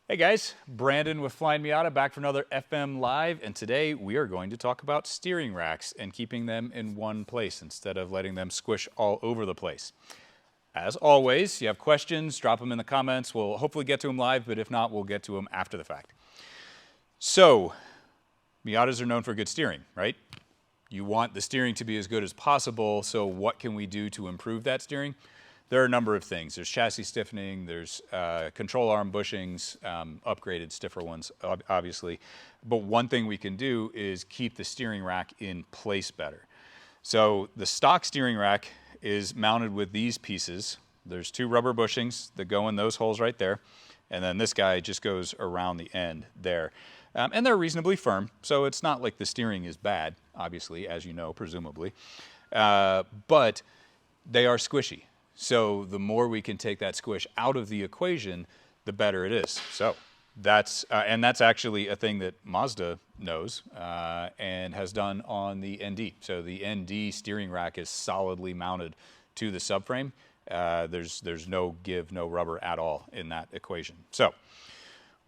Hey guys, Brandon with Flyin Miata back for another FM Live, and today we are going to talk about steering racks and keeping them in one place instead of letting them squish all over the place. As always, you have questions, drop them in the comments. We'll hopefully get to them live, but if not, we'll get to them after the fact. So, Miatas are known for good steering, right? You want the steering to be as good as possible, so what can we do to improve that steering? There are a number of things. There's chassis stiffening, there's control arm bushings, upgraded, stiffer ones, obviously. But one thing we can do is keep the steering rack in place better. So the stock steering rack is mounted with these pieces. There's two rubber bushings that go in those holes right there. And then this guy just goes around the end there. And they're reasonably firm, so it's not like the steering is bad, obviously, as you know, presumably. But they are squishy. So the more we can take that squish out of the equation, the better it is. So that's actually a thing that Mazda knows and has done on the ND. So the ND steering rack is solidly mounted to the subframe. There's no give, no rubber at all in that equation. So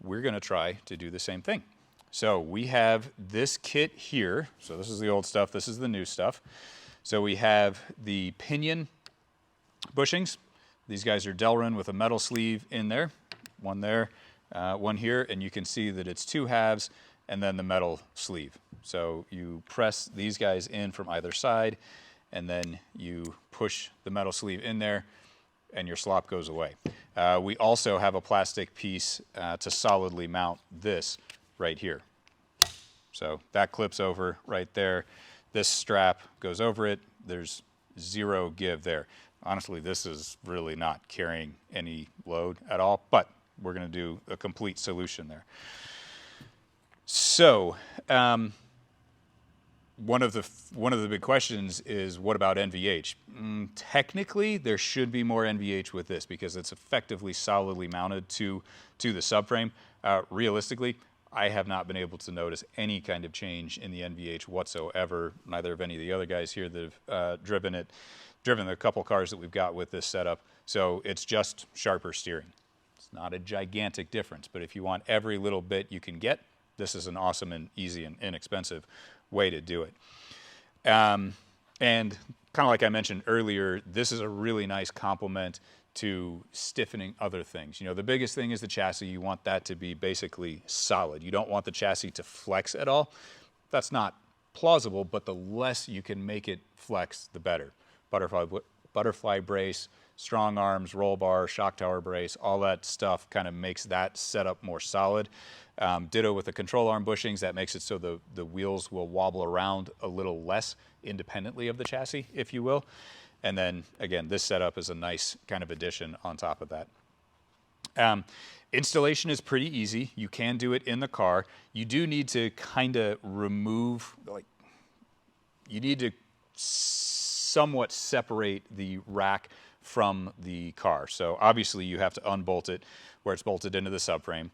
we're going to try to do the same thing. So we have this kit here. So this is the old stuff. This is the new stuff. So we have the pinion bushings. These guys are Delrin with a metal sleeve in there. One there, one here, and you can see that it's two halves and then the metal sleeve. So you press these guys in from either side and then you push the metal sleeve in there and your slop goes away. We also have a plastic piece to solidly mount this right here. So that clips over right there. This strap goes over it. There's zero give there. Honestly, this is really not carrying any load at all, but we're going to do a complete solution there. So one of the big questions is, what about NVH? Technically, there should be more NVH with this because it's effectively solidly mounted to the subframe. Realistically, I have not been able to notice any kind of change in the NVH whatsoever. Neither of any of the other guys here that have driven a couple cars that we've got with this setup. So it's just sharper steering. It's not a gigantic difference, but if you want every little bit you can get, this is an awesome and easy and inexpensive way to do it. And kind of like I mentioned earlier, this is a really nice complement to stiffening other things. You know, the biggest thing is the chassis. You want that to be basically solid. You don't want the chassis to flex at all. That's not plausible, but the less you can make it flex, the better. Butterfly brace, strong arms, roll bar, shock tower brace, all that stuff kind of makes that setup more solid. Ditto with the control arm bushings, that makes it so the wheels will wobble around a little less independently of the chassis, if you will. And then, again, this setup is a nice kind of addition on top of that. Installation is pretty easy. You can do it in the car. You do need to kind of remove, you need to somewhat separate the rack from the car. So obviously you have to unbolt it where it's bolted into the subframe.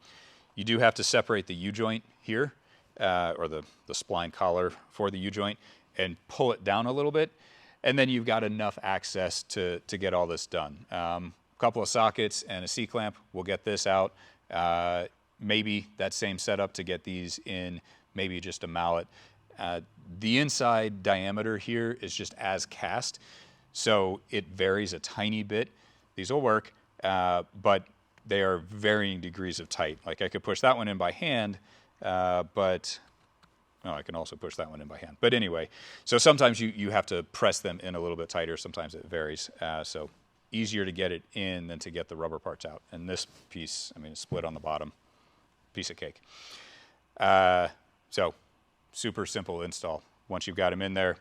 You do have to separate the U-joint here, or the spline collar for the U-joint, and pull it down a little bit. And then you've got enough access to get all this done. A couple of sockets and a C-clamp will get this out. Maybe that same setup to get these in, maybe just a mallet. The inside diameter here is just as cast, so it varies a tiny bit. These will work, but they are varying degrees of tight. Like I could push that one in by hand, but I can also push that one in by hand. But anyway, so sometimes you have to press them in a little bit tighter. Sometimes it varies. So easier to get it in than to get the rubber parts out. And this piece, I mean, it's split on the bottom. Piece of cake. So super simple install. Once you've got them in there,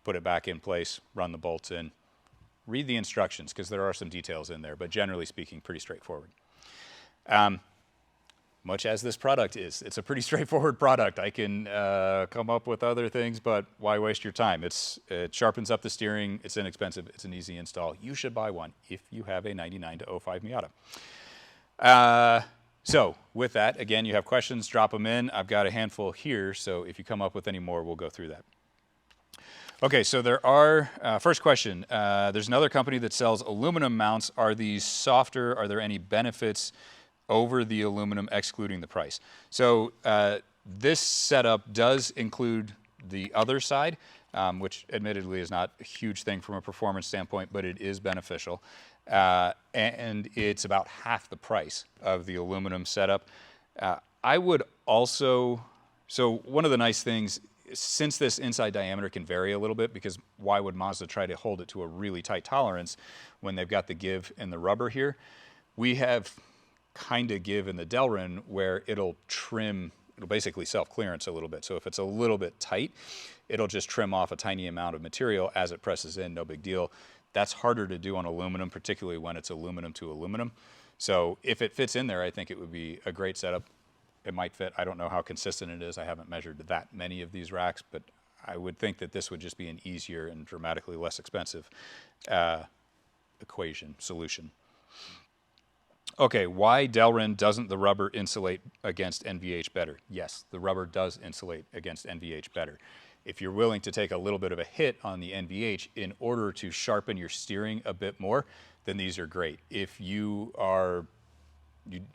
put it back in place, run the bolts in. Read the instructions because there are some details in there, but generally speaking, pretty straightforward. Much as this product is, it's a pretty straightforward product. I can come up with other things, but why waste your time? It sharpens up the steering, it's inexpensive, it's an easy install. You should buy one if you have a 99 to 05 Miata. So with that, again, you have questions, drop them in. I've got a handful here, so if you come up with any more, we'll go through that. Okay, so there are, first question, there's another company that sells aluminum mounts. Are these softer? Are there any benefits over the aluminum, excluding the price. So this setup does include the other side, which admittedly is not a huge thing from a performance standpoint, but it is beneficial. And it's about half the price of the aluminum setup. I would also, so one of the nice things, since this inside diameter can vary a little bit, because why would Mazda try to hold it to a really tight tolerance when they've got the give in the rubber here? We have kind of give in the Delrin where it'll trim, it'll basically self-clearance a little bit. So if it's a little bit tight, it'll just trim off a tiny amount of material as it presses in, no big deal. That's harder to do on aluminum, particularly when it's aluminum to aluminum. So if it fits in there, I think it would be a great setup. It might fit. I don't know how consistent it is. I haven't measured that many of these racks, but I would think that this would just be an easier and dramatically less expensive solution. Okay, why Delrin doesn't the rubber insulate against NVH better? Yes, the rubber does insulate against NVH better. If you're willing to take a little bit of a hit on the NVH in order to sharpen your steering a bit more, then these are great. If you're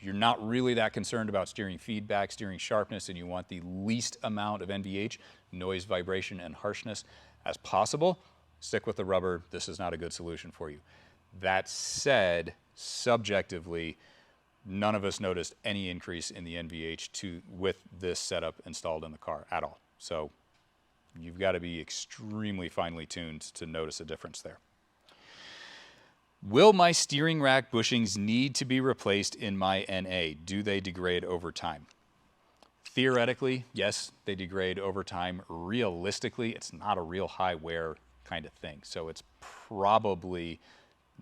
not really that concerned about steering feedback, steering sharpness, and you want the least amount of NVH, noise, vibration, and harshness as possible, stick with the rubber. This is not a good solution for you. That said, subjectively, none of us noticed any increase in the NVH with this setup installed in the car at all. So you've got to be extremely finely tuned to notice a difference there. Will my steering rack bushings need to be replaced in my NA? Do they degrade over time? Theoretically, yes, they degrade over time. Realistically, it's not a real high wear kind of thing. So it's probably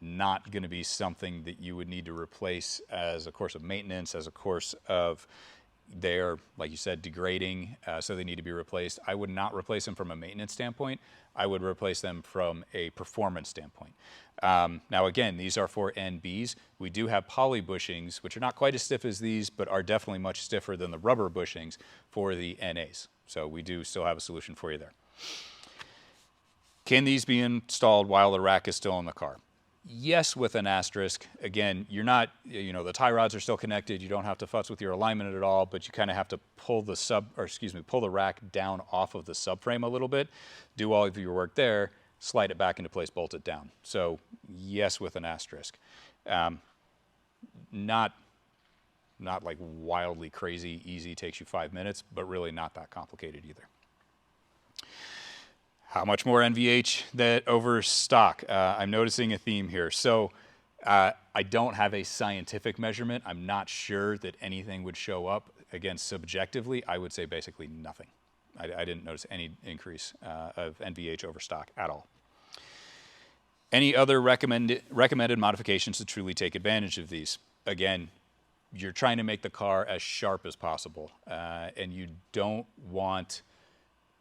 not going to be something that you would need to replace as a course of maintenance, as a course of they're, like you said, degrading, so they need to be replaced. I would not replace them from a maintenance standpoint. I would replace them from a performance standpoint. Now, again, these are for NBs. We do have poly bushings, which are not quite as stiff as these, but are definitely much stiffer than the rubber bushings for the NAs. So we do still have a solution for you there. Can these be installed while the rack is still in the car? Yes, with an asterisk. Again, you're not, the tie rods are still connected. You don't have to futz with your alignment at all, but you kind of have to pull the rack down off of the subframe a little bit, do all of your work there, slide it back into place, bolt it down. So yes, with an asterisk. Not like wildly crazy, easy, takes you 5 minutes, but really not that complicated either. How much more NVH that over stock? I'm noticing a theme here. So I don't have a scientific measurement. I'm not sure that anything would show up. Again, subjectively, I would say basically nothing. I didn't notice any increase of NVH over stock at all. Any other recommended modifications to truly take advantage of these? Again, you're trying to make the car as sharp as possible, and you don't want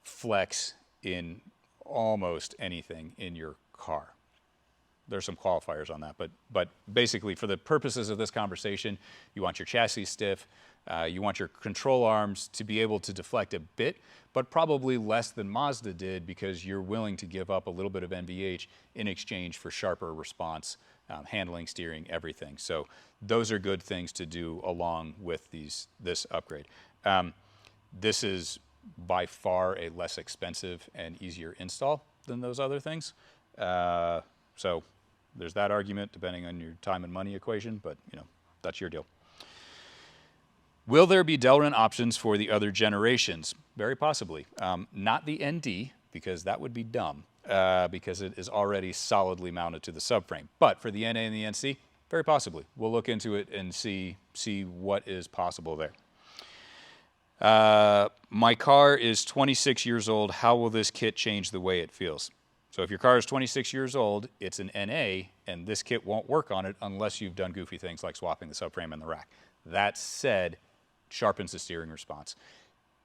flex in almost anything in your car. There's some qualifiers on that, but basically for the purposes of this conversation, you want your chassis stiff, you want your control arms to be able to deflect a bit, but probably less than Mazda did because you're willing to give up a little bit of NVH in exchange for sharper response, handling, steering, everything. So those are good things to do along with this upgrade. This is by far a less expensive and easier install than those other things. So there's that argument depending on your time and money equation, but that's your deal. Will there be Delrin options for the other generations? Very possibly. Not the ND, because that would be dumb, because it is already solidly mounted to the subframe. But for the NA and the NC, very possibly. We'll look into it and see what is possible there. My car is 26 years old. How will this kit change the way it feels? So if your car is 26 years old, it's an NA, and this kit won't work on it unless you've done goofy things like swapping the subframe and the rack. That said, sharpens the steering response.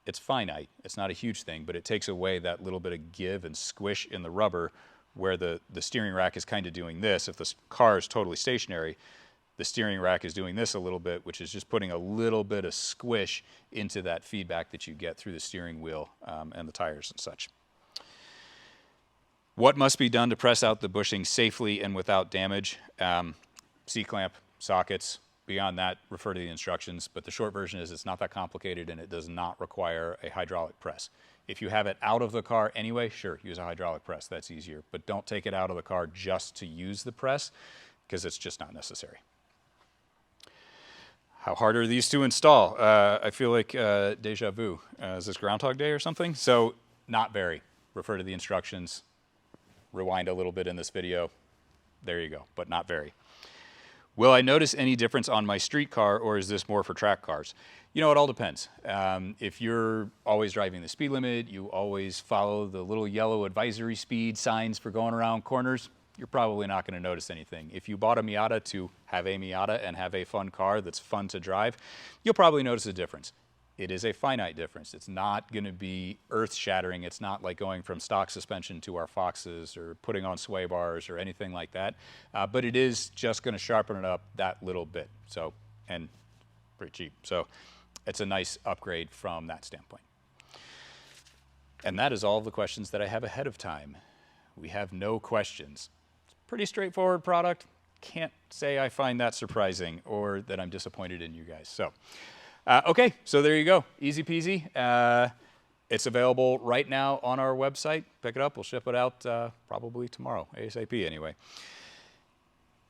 It's finite. It's not a huge thing, but it takes away that little bit of give and squish in the rubber where the steering rack is kind of doing this. If the car is totally stationary, the steering rack is doing this a little bit, which is just putting a little bit of squish into that feedback that you get through the steering wheel and the tires and such. What must be done to press out the bushing safely and without damage? C-clamp, sockets, Beyond that, refer to the instructions, but the short version is it's not that complicated and it does not require a hydraulic press. If you have it out of the car anyway, sure, use a hydraulic press, that's easier, but don't take it out of the car just to use the press because it's just not necessary. How hard are these to install? I feel like deja vu. Is this Groundhog Day or something? So not very. Refer to the instructions, rewind a little bit in this video. There you go, but not very. Will I notice any difference on my street car, or is this more for track cars? You know, it all depends. If you're always driving the speed limit, you always follow the little yellow advisory speed signs for going around corners, you're probably not going to notice anything. If you bought a Miata to have a Miata and have a fun car that's fun to drive, you'll probably notice a difference. It is a finite difference. It's not going to be earth-shattering. It's not like going from stock suspension to our Foxes or putting on sway bars or anything like that. But it is just going to sharpen it up that little bit. So, and pretty cheap. So it's a nice upgrade from that standpoint. And that is all of the questions that I have ahead of time. We have no questions. It's a pretty straightforward product. Can't say I find that surprising or that I'm disappointed in you guys. So. Okay, so there you go. Easy peasy. It's available right now on our website. Pick it up. We'll ship it out probably tomorrow, ASAP anyway.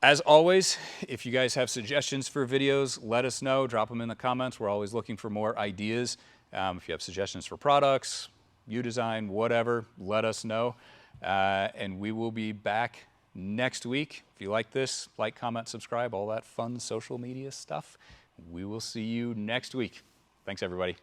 As always, if you guys have suggestions for videos, let us know. Drop them in the comments. We're always looking for more ideas. If you have suggestions for products, U-Design, whatever, let us know. And we will be back next week. If you like this, like, comment, subscribe, all that fun social media stuff. We will see you next week. Thanks, everybody.